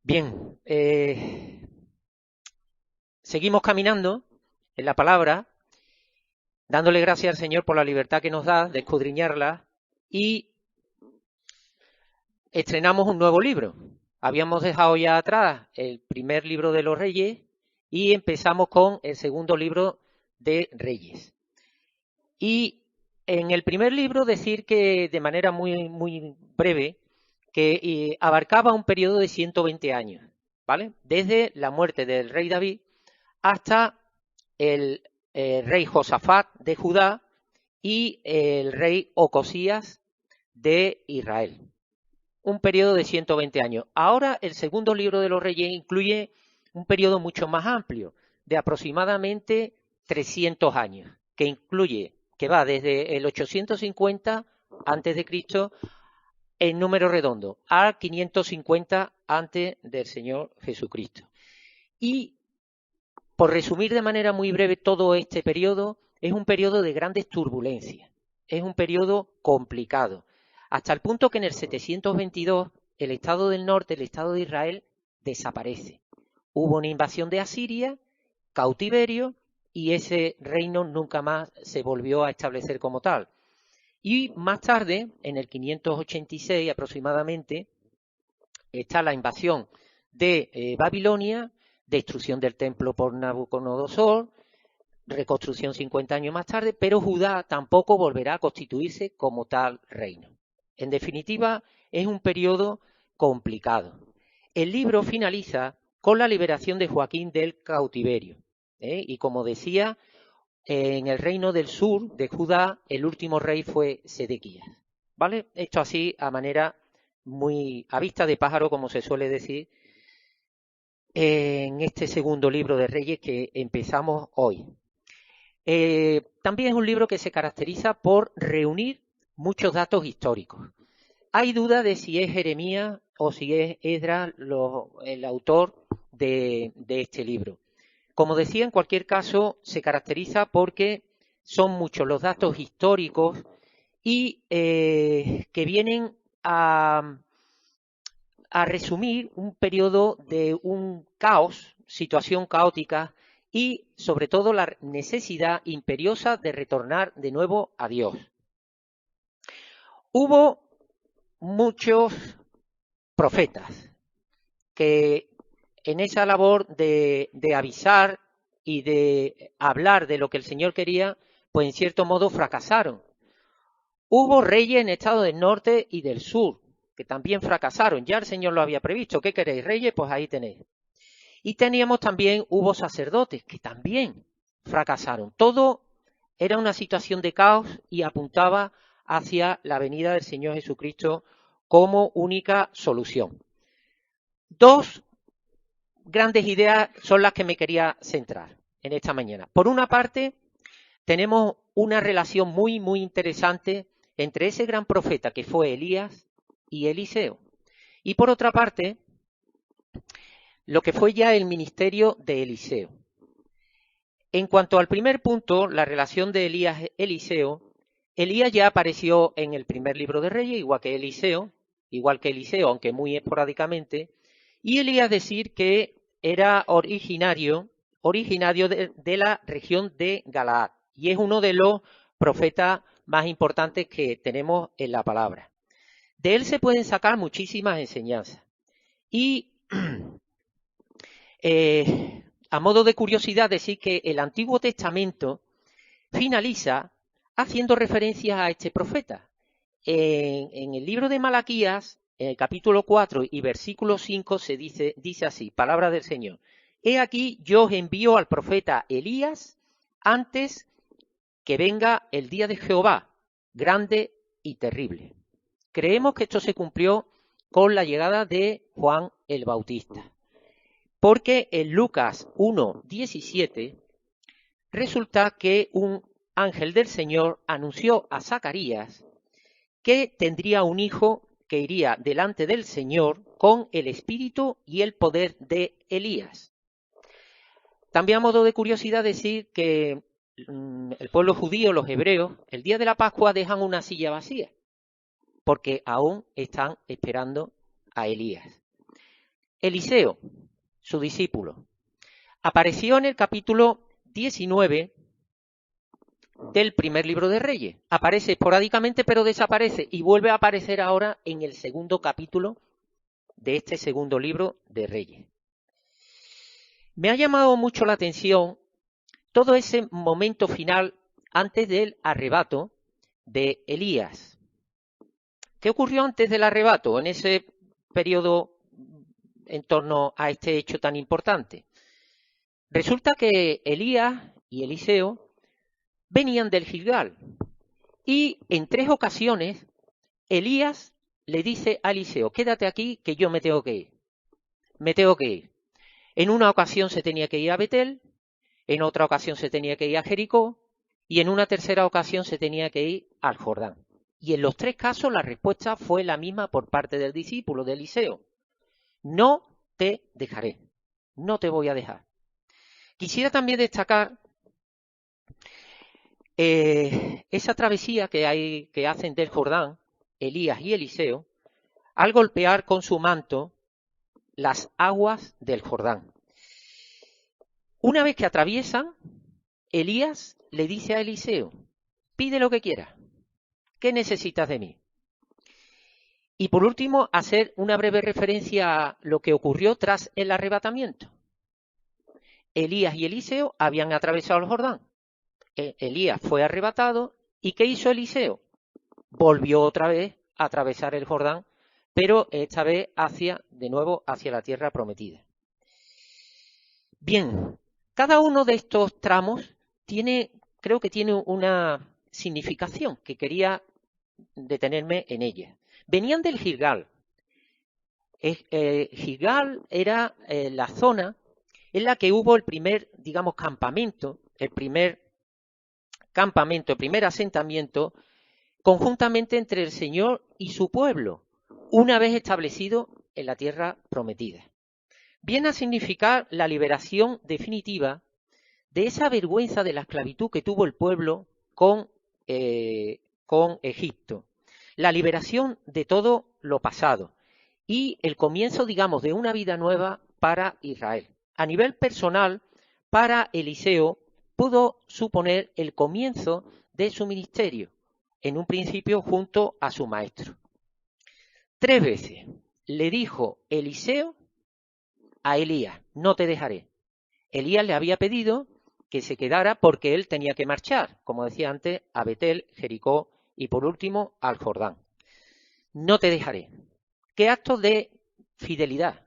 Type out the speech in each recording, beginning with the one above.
Bien, seguimos caminando en la palabra, dándole gracias al Señor por la libertad que nos da de escudriñarla y estrenamos un nuevo libro. Habíamos dejado ya atrás el primer libro de los Reyes y empezamos con el segundo libro de Reyes. Y en el primer libro decir que de manera muy breve que abarcaba un periodo de 120 años, ¿vale? Desde la muerte del rey David hasta el rey Josafat de Judá y el rey Ocosías de Israel. Un periodo de 120 años. Ahora el segundo libro de los reyes incluye un periodo mucho más amplio, de aproximadamente 300 años, que va desde el 850 antes de Cristo en número redondo a 550 antes del Señor Jesucristo. Y por resumir de manera muy breve todo este periodo, es un periodo de grandes turbulencias, es un periodo complicado, hasta el punto que en el 722 el Estado del Norte, el Estado de Israel, desaparece. Hubo una invasión de Asiria, cautiverio, y ese reino nunca más se volvió a establecer como tal. Y más tarde, en el 586 aproximadamente, está la invasión de Babilonia, destrucción del templo por Nabucodonosor, reconstrucción 50 años más tarde, pero Judá tampoco volverá a constituirse como tal reino. En definitiva, es un periodo complicado. El libro finaliza con la liberación de Joaquín del cautiverio. Y como decía, en el reino del sur de Judá, el último rey fue Sedequías. ¿Vale? Esto así a manera muy a vista de pájaro, como se suele decir, en este segundo libro de Reyes que empezamos hoy. También es un libro que se caracteriza por reunir muchos datos históricos. Hay duda de si es Jeremías o si es Esdras el autor de este libro. Como decía, en cualquier caso, se caracteriza porque son muchos los datos históricos y que vienen a resumir un periodo de un caos, situación caótica y sobre todo la necesidad imperiosa de retornar de nuevo a Dios. Hubo muchos profetas que en esa labor de avisar y de hablar de lo que el Señor quería, pues en cierto modo fracasaron. Hubo reyes en Estado del Norte y del Sur, que también fracasaron. Ya el Señor lo había previsto. ¿Qué queréis, reyes? Pues ahí tenéis. Y teníamos también, hubo sacerdotes que también fracasaron. Todo era una situación de caos y apuntaba hacia la venida del Señor Jesucristo como única solución. Dos grandes ideas son las que me quería centrar en esta mañana. Por una parte, tenemos una relación muy interesante entre ese gran profeta que fue Elías y Eliseo. Y por otra parte, lo que fue ya el ministerio de Eliseo. En cuanto al primer punto, la relación de Elías-Eliseo, Elías ya apareció en el primer libro de Reyes, igual que Eliseo, aunque muy esporádicamente, y Elías decir que era originario de la región de Galaad, y es uno de los profetas más importantes que tenemos en la palabra. De él se pueden sacar muchísimas enseñanzas. Y a modo de curiosidad, decir que el Antiguo Testamento finaliza haciendo referencia a este profeta. En el libro de Malaquías, en el capítulo 4 y versículo 5, se dice así, palabra del Señor. He aquí, yo os envío al profeta Elías antes que venga el día de Jehová, grande y terrible. Creemos que esto se cumplió con la llegada de Juan el Bautista. Porque en Lucas 1:17 resulta que un ángel del Señor anunció a Zacarías que tendría un hijo que iría delante del Señor con el espíritu y el poder de Elías. También a modo de curiosidad decir que el pueblo judío, los hebreos, el día de la Pascua dejan una silla vacía, porque aún están esperando a Elías. Eliseo, su discípulo, apareció en el capítulo 19 del primer libro de Reyes. Aparece esporádicamente, pero desaparece y vuelve a aparecer ahora en el segundo capítulo de este segundo libro de Reyes. Me ha llamado mucho la atención todo ese momento final antes del arrebato de Elías. ¿Qué ocurrió antes del arrebato en ese periodo en torno a este hecho tan importante? Resulta que Elías y Eliseo venían del Gilgal y en 3 ocasiones Elías le dice a Eliseo: quédate aquí que yo me tengo que ir. Me tengo que ir. En una ocasión se tenía que ir a Betel, en otra ocasión se tenía que ir a Jericó y en una tercera ocasión se tenía que ir al Jordán. Y en los 3 casos la respuesta fue la misma por parte del discípulo de Eliseo: no te dejaré, no te voy a dejar. Quisiera también destacar esa travesía que hacen del Jordán Elías y Eliseo al golpear con su manto las aguas del Jordán. Una vez que atraviesan, Elías le dice a Eliseo: pide lo que quieras, ¿qué necesitas de mí? Y por último, hacer una breve referencia a lo que ocurrió tras el arrebatamiento. Elías y Eliseo habían atravesado el Jordán. Elías fue arrebatado. ¿Y qué hizo Eliseo? Volvió otra vez a atravesar el Jordán, pero esta vez de nuevo hacia la tierra prometida. Bien, cada uno de estos tramos creo que tiene una significación que quería detenerme en ella. Venían del Gilgal. Gilgal era la zona en la que hubo el primer, digamos, el primer asentamiento conjuntamente entre el Señor y su pueblo, una vez establecido en la tierra prometida. Viene a significar la liberación definitiva de esa vergüenza de la esclavitud que tuvo el pueblo con Egipto, la liberación de todo lo pasado y el comienzo, digamos, de una vida nueva para Israel. A nivel personal, para Eliseo pudo suponer el comienzo de su ministerio, en un principio junto a su maestro. 3 veces le dijo Eliseo a Elías: no te dejaré. Elías le había pedido que se quedara porque él tenía que marchar, como decía antes, a Betel, Jericó y por último al Jordán. No te dejaré. ¿Qué acto de fidelidad?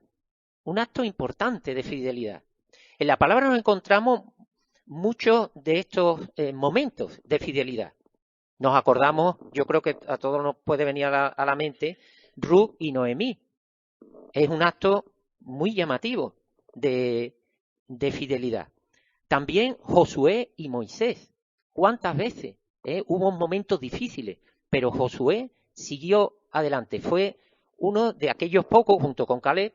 Un acto importante de fidelidad. En la palabra nos encontramos muchos de estos momentos de fidelidad. Nos acordamos, yo creo que a todos nos puede venir a la mente, Ruth y Noemí. Es un acto muy llamativo de fidelidad. También Josué y Moisés. ¿Cuántas veces? Hubo momentos difíciles, pero Josué siguió adelante. Fue uno de aquellos pocos, junto con Caleb,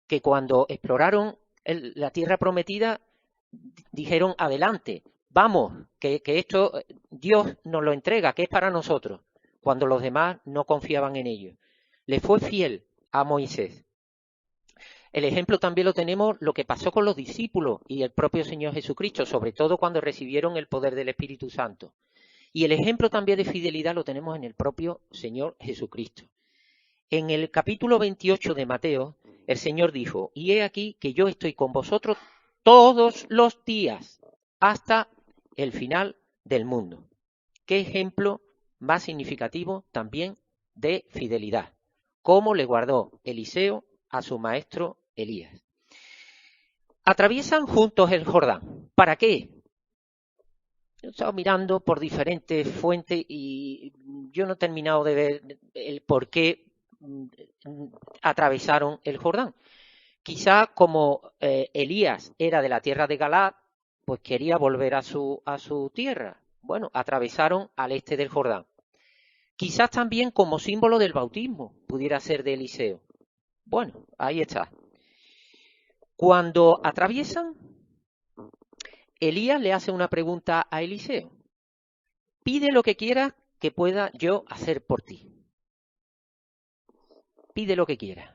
que cuando exploraron la tierra prometida, dijeron: adelante, vamos, que esto Dios nos lo entrega, que es para nosotros, cuando los demás no confiaban en ello. Le fue fiel a Moisés. El ejemplo también lo tenemos lo que pasó con los discípulos y el propio Señor Jesucristo, sobre todo cuando recibieron el poder del Espíritu Santo. Y el ejemplo también de fidelidad lo tenemos en el propio Señor Jesucristo. En el capítulo 28 de Mateo, el Señor dijo: y he aquí que yo estoy con vosotros todos los días hasta el final del mundo. ¿Qué ejemplo más significativo también de fidelidad? ¿Cómo le guardó Eliseo a su maestro Elías? Atraviesan juntos el Jordán. ¿Para qué? He estado mirando por diferentes fuentes y yo no he terminado de ver el por qué atravesaron el Jordán. Quizá como Elías era de la tierra de Galaad, pues quería volver a su tierra. Bueno, atravesaron al este del Jordán. Quizás también como símbolo del bautismo, pudiera ser de Eliseo. Bueno, ahí está. Cuando atraviesan, Elías le hace una pregunta a Eliseo: pide lo que quieras que pueda yo hacer por ti. Pide lo que quieras.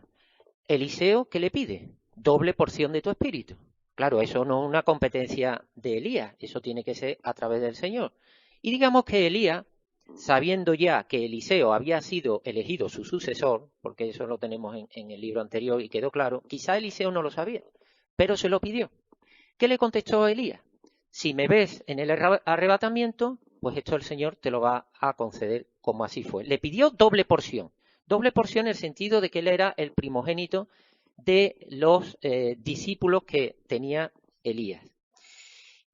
Eliseo, ¿qué le pide? Doble porción de tu espíritu. Claro, eso no es una competencia de Elías, eso tiene que ser a través del Señor. Y digamos que Elías, sabiendo ya que Eliseo había sido elegido su sucesor, porque eso lo tenemos en el libro anterior y quedó claro, quizá Eliseo no lo sabía, pero se lo pidió. ¿Qué le contestó Elías? Si me ves en el arrebatamiento, pues esto el Señor te lo va a conceder, como así fue. Le pidió doble porción en el sentido de que él era el primogénito de los discípulos que tenía Elías.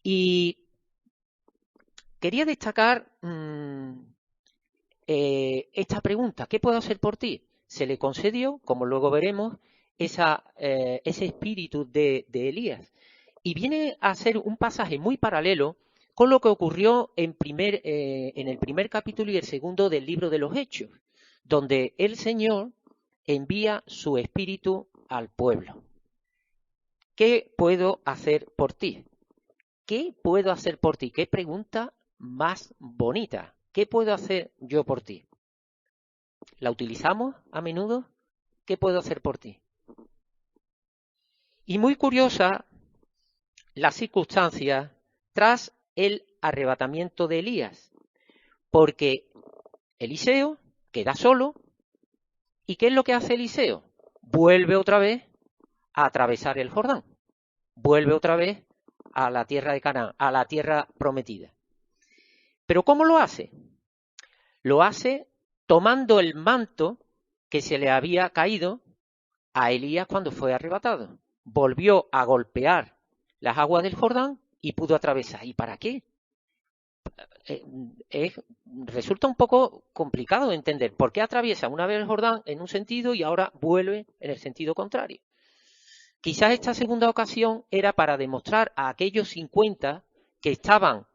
Y quería destacar esta pregunta, ¿qué puedo hacer por ti? Se le concedió, como luego veremos, ese espíritu de Elías. Y viene a ser un pasaje muy paralelo con lo que ocurrió en el primer capítulo y el segundo del libro de los Hechos, donde el Señor envía su espíritu al pueblo. ¿Qué puedo hacer por ti? ¿Qué puedo hacer por ti? Qué pregunta más bonita. ¿Qué puedo hacer yo por ti? ¿La utilizamos a menudo? ¿Qué puedo hacer por ti? Y muy curiosa las circunstancias tras el arrebatamiento de Elías, porque Eliseo queda solo, ¿y qué es lo que hace Eliseo? Vuelve otra vez a atravesar el Jordán, vuelve otra vez a la tierra de Canaán, a la tierra prometida. ¿Pero cómo lo hace? Lo hace tomando el manto que se le había caído a Elías cuando fue arrebatado. Volvió a golpear las aguas del Jordán y pudo atravesar. ¿Y para qué? Resulta un poco complicado de entender. ¿Por qué atraviesa una vez el Jordán en un sentido y ahora vuelve en el sentido contrario? Quizás esta segunda ocasión era para demostrar a aquellos 50 que estaban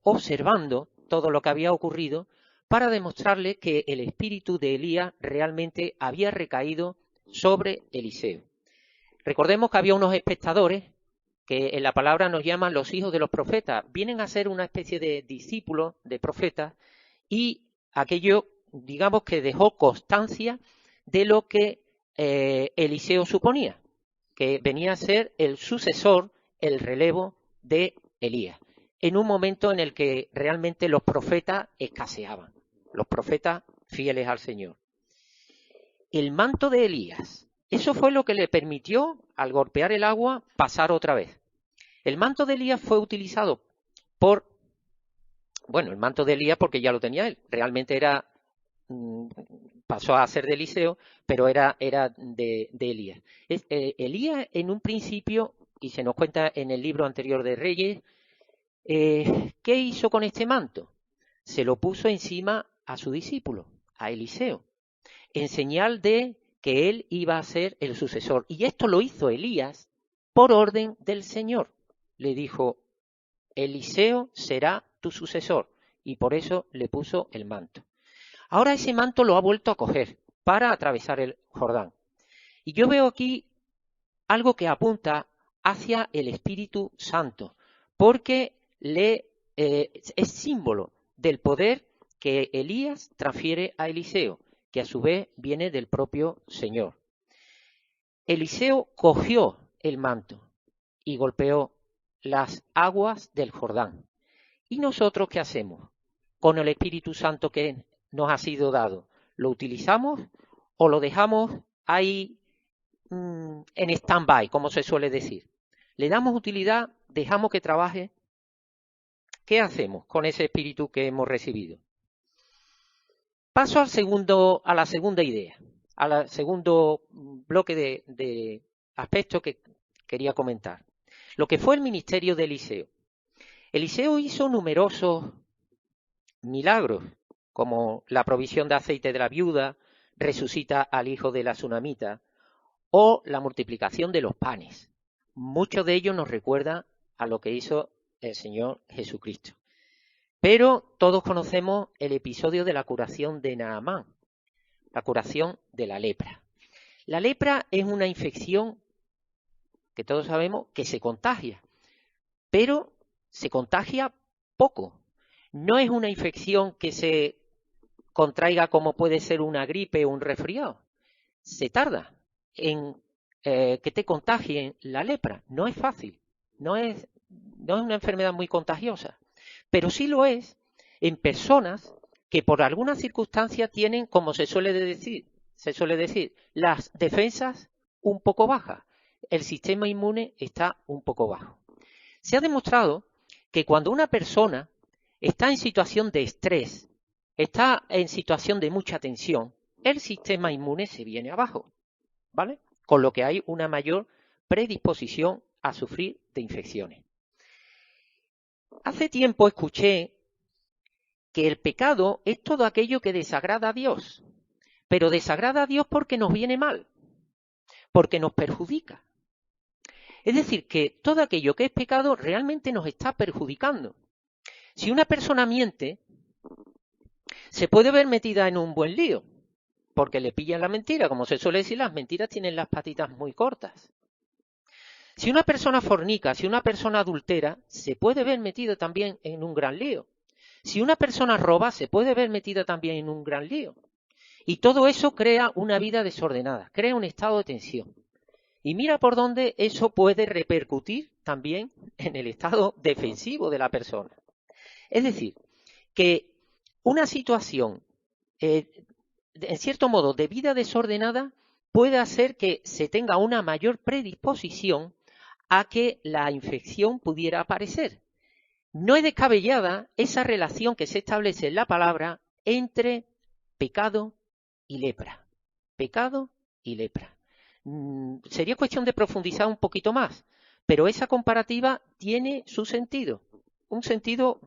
observando todo lo que había ocurrido, para demostrarles que el espíritu de Elías realmente había recaído sobre Eliseo. Recordemos que había unos espectadores que en la palabra nos llaman los hijos de los profetas, vienen a ser una especie de discípulos de profetas, y aquello, digamos, que dejó constancia de lo que Eliseo suponía, que venía a ser el sucesor, el relevo de Elías, en un momento en el que realmente los profetas escaseaban, los profetas fieles al Señor. El manto de Elías, eso fue lo que le permitió, al golpear el agua, pasar otra vez. El manto de Elías fue utilizado el manto de Elías porque ya lo tenía él, realmente era, pasó a ser de Eliseo, pero era de Elías. Elías en un principio, y se nos cuenta en el libro anterior de Reyes, ¿qué hizo con este manto? Se lo puso encima a su discípulo, a Eliseo, en señal de que él iba a ser el sucesor. Y esto lo hizo Elías por orden del Señor. Le dijo, Eliseo será tu sucesor, y por eso le puso el manto. Ahora ese manto lo ha vuelto a coger para atravesar el Jordán. Y yo veo aquí algo que apunta hacia el Espíritu Santo, porque es símbolo del poder que Elías transfiere a Eliseo, que a su vez viene del propio Señor. Eliseo cogió el manto y golpeó las aguas del Jordán. ¿Y nosotros qué hacemos con el Espíritu Santo que nos ha sido dado? ¿Lo utilizamos o lo dejamos ahí en stand-by, como se suele decir? ¿Le damos utilidad? ¿Dejamos que trabaje? ¿Qué hacemos con ese espíritu que hemos recibido? Paso a la segunda idea, al segundo bloque de aspectos que quería comentar. Lo que fue el ministerio de Eliseo. Eliseo hizo numerosos milagros, como la provisión de aceite de la viuda, resucita al hijo de la tsunamita, o la multiplicación de los panes. Muchos de ellos nos recuerdan a lo que hizo el Señor Jesucristo. Pero todos conocemos el episodio de la curación de Naamán, la curación de la lepra. La lepra es una infección que todos sabemos que se contagia, pero se contagia poco. No es una infección que se contraiga como puede ser una gripe o un resfriado, se tarda en que te contagien la lepra. No es fácil, no es una enfermedad muy contagiosa, pero sí lo es en personas que por alguna circunstancia tienen, como se suele decir, las defensas un poco bajas. El sistema inmune está un poco bajo. Se ha demostrado que cuando una persona está en situación de estrés, está en situación de mucha tensión, el sistema inmune se viene abajo, ¿vale? Con lo que hay una mayor predisposición a sufrir de infecciones. Hace tiempo escuché que el pecado es todo aquello que desagrada a Dios, pero desagrada a Dios porque nos viene mal, porque nos perjudica. Es decir, que todo aquello que es pecado realmente nos está perjudicando. Si una persona miente, se puede ver metida en un buen lío, porque le pillan la mentira. Como se suele decir, las mentiras tienen las patitas muy cortas. Si una persona fornica, si una persona adultera, se puede ver metida también en un gran lío. Si una persona roba, se puede ver metida también en un gran lío. Y todo eso crea una vida desordenada, crea un estado de tensión. Y mira por dónde eso puede repercutir también en el estado defensivo de la persona. Es decir, que una situación, en cierto modo, de vida desordenada puede hacer que se tenga una mayor predisposición a que la infección pudiera aparecer. No es descabellada esa relación que se establece en la palabra entre pecado y lepra. Pecado y lepra. Sería cuestión de profundizar un poquito más, pero esa comparativa tiene su sentido, un sentido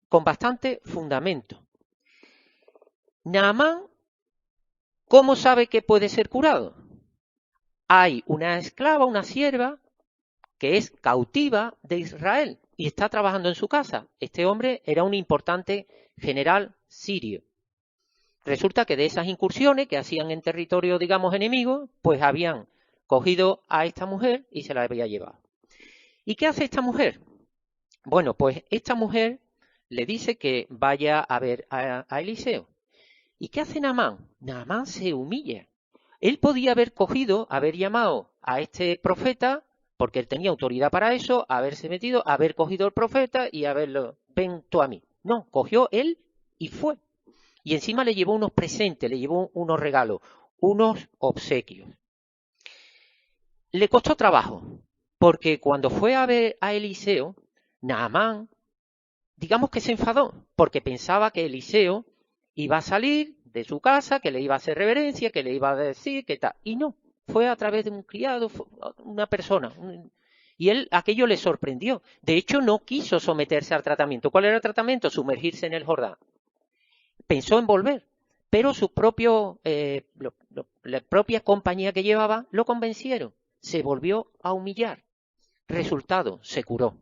con bastante fundamento. Naamán, ¿cómo sabe que puede ser curado? Hay una esclava, una sierva, que es cautiva de Israel y está trabajando en su casa. Este hombre era un importante general sirio. Resulta que de esas incursiones que hacían en territorio, digamos, enemigo, pues habían cogido a esta mujer y se la había llevado. ¿Y qué hace esta mujer? Bueno, pues esta mujer le dice que vaya a ver a Eliseo. ¿Y qué hace Naamán? Naamán se humilla. Él podía haber haber llamado a este profeta, porque él tenía autoridad para eso, haberse metido, haber cogido al profeta y haberlo, ven tú a mí. No, cogió él y fue. Y encima le llevó unos presentes, le llevó unos regalos, unos obsequios. Le costó trabajo, porque cuando fue a ver a Eliseo, Naamán, digamos que se enfadó, porque pensaba que Eliseo iba a salir de su casa, que le iba a hacer reverencia, que le iba a decir que tal. Y no, fue a través de un criado, una persona. Y él, aquello le sorprendió. De hecho, no quiso someterse al tratamiento. ¿Cuál era el tratamiento? Sumergirse en el Jordán. Pensó en volver, pero sus propios, la propia compañía que llevaba lo convencieron. Se volvió a humillar. Resultado, se curó.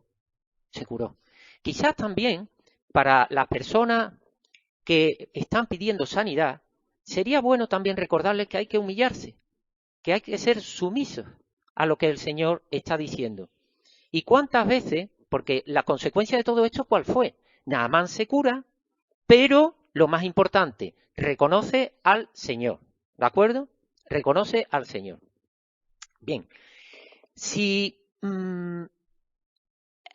Se curó. Quizás también para las personas que están pidiendo sanidad, sería bueno también recordarles que hay que humillarse, que hay que ser sumisos a lo que el Señor está diciendo. ¿Y cuántas veces? Porque la consecuencia de todo esto, ¿cuál fue? Naamán se cura, pero lo más importante, reconoce al Señor. ¿De acuerdo? Reconoce al Señor. Bien, si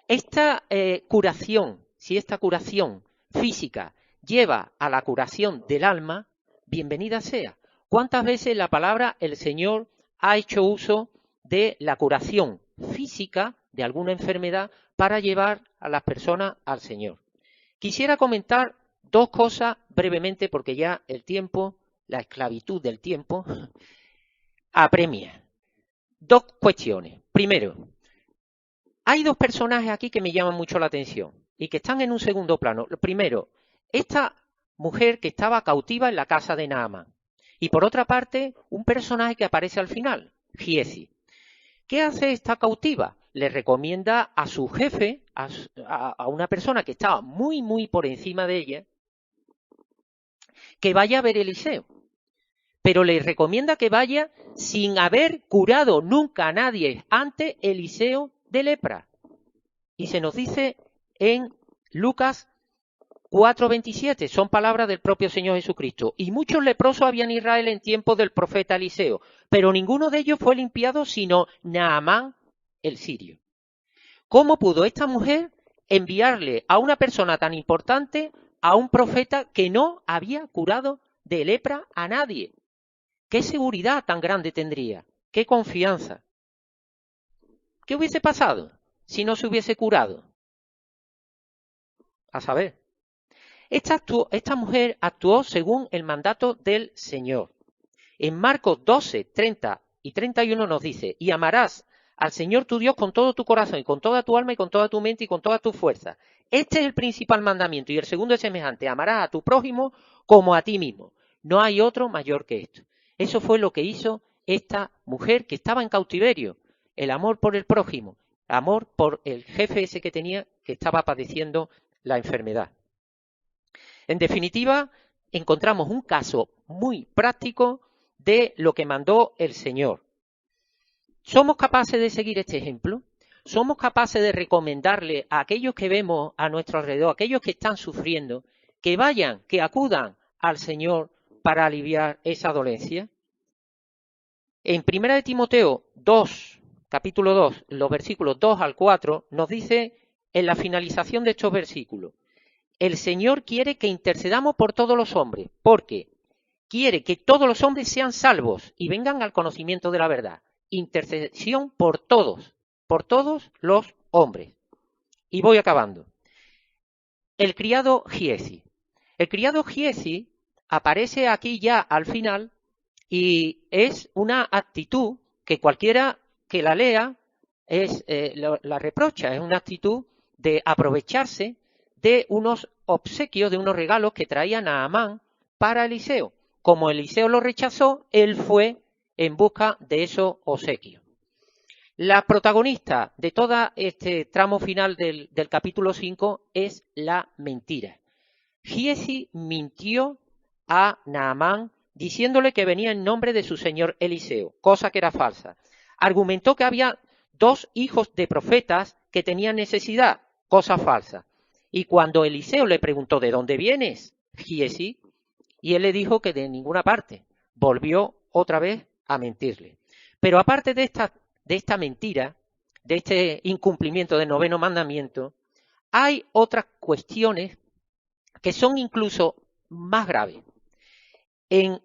esta curación física lleva a la curación del alma, bienvenida sea. ¿Cuántas veces la palabra el Señor ha hecho uso de la curación física de alguna enfermedad para llevar a las personas al Señor? Quisiera comentar dos cosas brevemente porque ya el tiempo, la esclavitud del tiempo, apremia. Dos cuestiones. Primero, hay dos personajes aquí que me llaman mucho la atención y que están en un segundo plano. Primero, esta mujer que estaba cautiva en la casa de Naamán. Y por otra parte, un personaje que aparece al final, Giezi. ¿Qué hace esta cautiva? Le recomienda a su jefe, a una persona que estaba muy por encima de ella, que vaya a ver a Eliseo. Pero le recomienda que vaya sin haber curado nunca a nadie antes Eliseo de lepra. Y se nos dice en Lucas 4:27 son palabras del propio Señor Jesucristo. Y muchos leprosos había en Israel en tiempos del profeta Eliseo, pero ninguno de ellos fue limpiado sino Naamán el sirio. ¿Cómo pudo esta mujer enviarle a una persona tan importante a un profeta que no había curado de lepra a nadie? ¿Qué seguridad tan grande tendría? ¿Qué confianza? ¿Qué hubiese pasado si no se hubiese curado? A saber. Esta mujer actuó según el mandato del Señor. En Marcos 12, 30 y 31 nos dice: y amarás al Señor tu Dios con todo tu corazón y con toda tu alma y con toda tu mente y con toda tu fuerza. Este es el principal mandamiento y el segundo es semejante: amarás a tu prójimo como a ti mismo. No hay otro mayor que esto. Eso fue lo que hizo esta mujer que estaba en cautiverio. El amor por el prójimo, amor por el jefe ese que tenía, que estaba padeciendo la enfermedad. En definitiva, encontramos un caso muy práctico de lo que mandó el Señor. ¿Somos capaces de seguir este ejemplo? ¿Somos capaces de recomendarle a aquellos que vemos a nuestro alrededor, a aquellos que están sufriendo, que vayan, que acudan al Señor para aliviar esa dolencia? En 1 de Timoteo 2, capítulo 2, los versículos 2 al 4, nos dice en la finalización de estos versículos: el Señor quiere que intercedamos por todos los hombres, porque quiere que todos los hombres sean salvos y vengan al conocimiento de la verdad. Intercesión por todos los hombres. Y voy acabando. El criado Giezi. El criado Giezi aparece aquí ya al final y es una actitud que cualquiera que la lea la reprocha. Es una actitud de aprovecharse de unos obsequios, de unos regalos que traía Naamán para Eliseo. Como Eliseo lo rechazó, él fue en busca de esos obsequios. La protagonista de todo este tramo final del capítulo 5 es la mentira. Giezi mintió a Naamán diciéndole que venía en nombre de su señor Eliseo, cosa que era falsa. Argumentó que había 2 hijos de profetas que tenían necesidad, cosa falsa. Y cuando Eliseo le preguntó: ¿de dónde vienes, Giezi? Y él le dijo que de ninguna parte. Volvió otra vez a mentirle. Pero aparte de esta mentira, de este incumplimiento del 9º mandamiento, hay otras cuestiones que son incluso más graves. En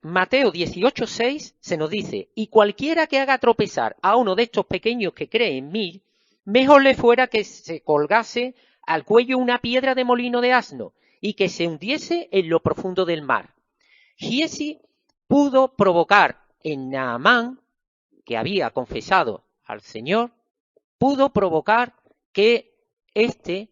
Mateo 18:6 se nos dice: y cualquiera que haga tropezar a uno de estos pequeños que cree en mí, mejor le fuera que se colgase al cuello una piedra de molino de asno y que se hundiese en lo profundo del mar. Giezi pudo provocar en Naamán, que había confesado al Señor, pudo provocar que éste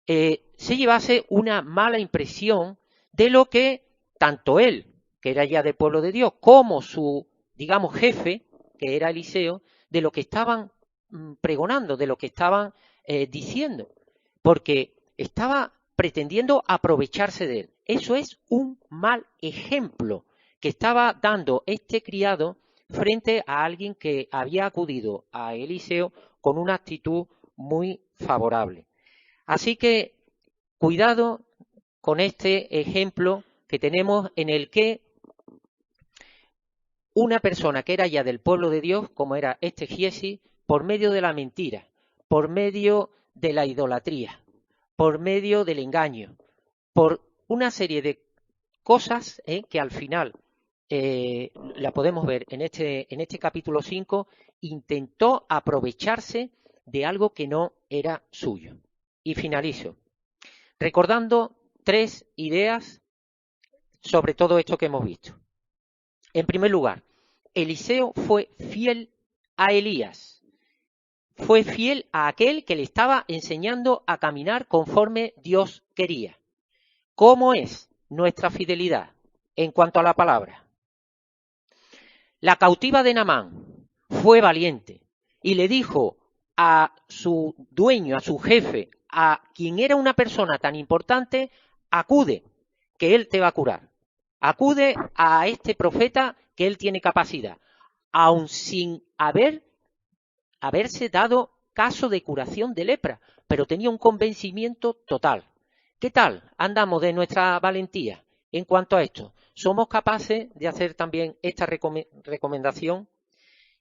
se llevase una mala impresión de lo que tanto él, que era ya del pueblo de Dios, como su, digamos, jefe, que era Eliseo, de lo que estaban pregonando, de lo que estaban diciendo, porque estaba pretendiendo aprovecharse de él. Eso es un mal ejemplo que estaba dando este criado frente a alguien que había acudido a Eliseo con una actitud muy favorable. Así que cuidado con este ejemplo que tenemos en el que una persona que era ya del pueblo de Dios, como era este Giezi, por medio de la mentira, por medio de la idolatría, por medio del engaño, por una serie de cosas que al final la podemos ver en este capítulo 5, intentó aprovecharse de algo que no era suyo. Y finalizo recordando 3 ideas sobre todo esto que hemos visto. En primer lugar, Eliseo fue fiel a Elías. Fue fiel a aquel que le estaba enseñando a caminar conforme Dios quería. ¿Cómo es nuestra fidelidad en cuanto a la palabra? La cautiva de Naamán fue valiente y le dijo a su dueño, a su jefe, a quien era una persona tan importante: acude, que él te va a curar. Acude a este profeta, que él tiene capacidad, aun sin haberse dado caso de curación de lepra, pero tenía un convencimiento total ¿Qué tal andamos de nuestra valentía en cuanto a esto? ¿Somos capaces de hacer también esta recomendación?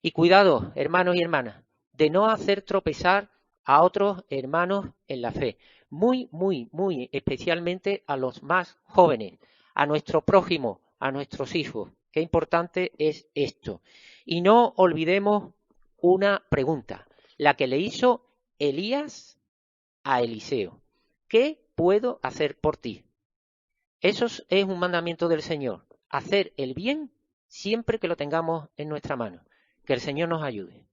Y cuidado, hermanos y hermanas, de no hacer tropezar a otros hermanos en la fe. Muy, muy, muy especialmente a los más jóvenes, a nuestro prójimo, a nuestros hijos. Qué importante es esto. Y no olvidemos una pregunta, la que le hizo Elías a Eliseo. ¿Qué puedo hacer por ti? Eso es un mandamiento del Señor. Hacer el bien siempre que lo tengamos en nuestra mano. Que el Señor nos ayude.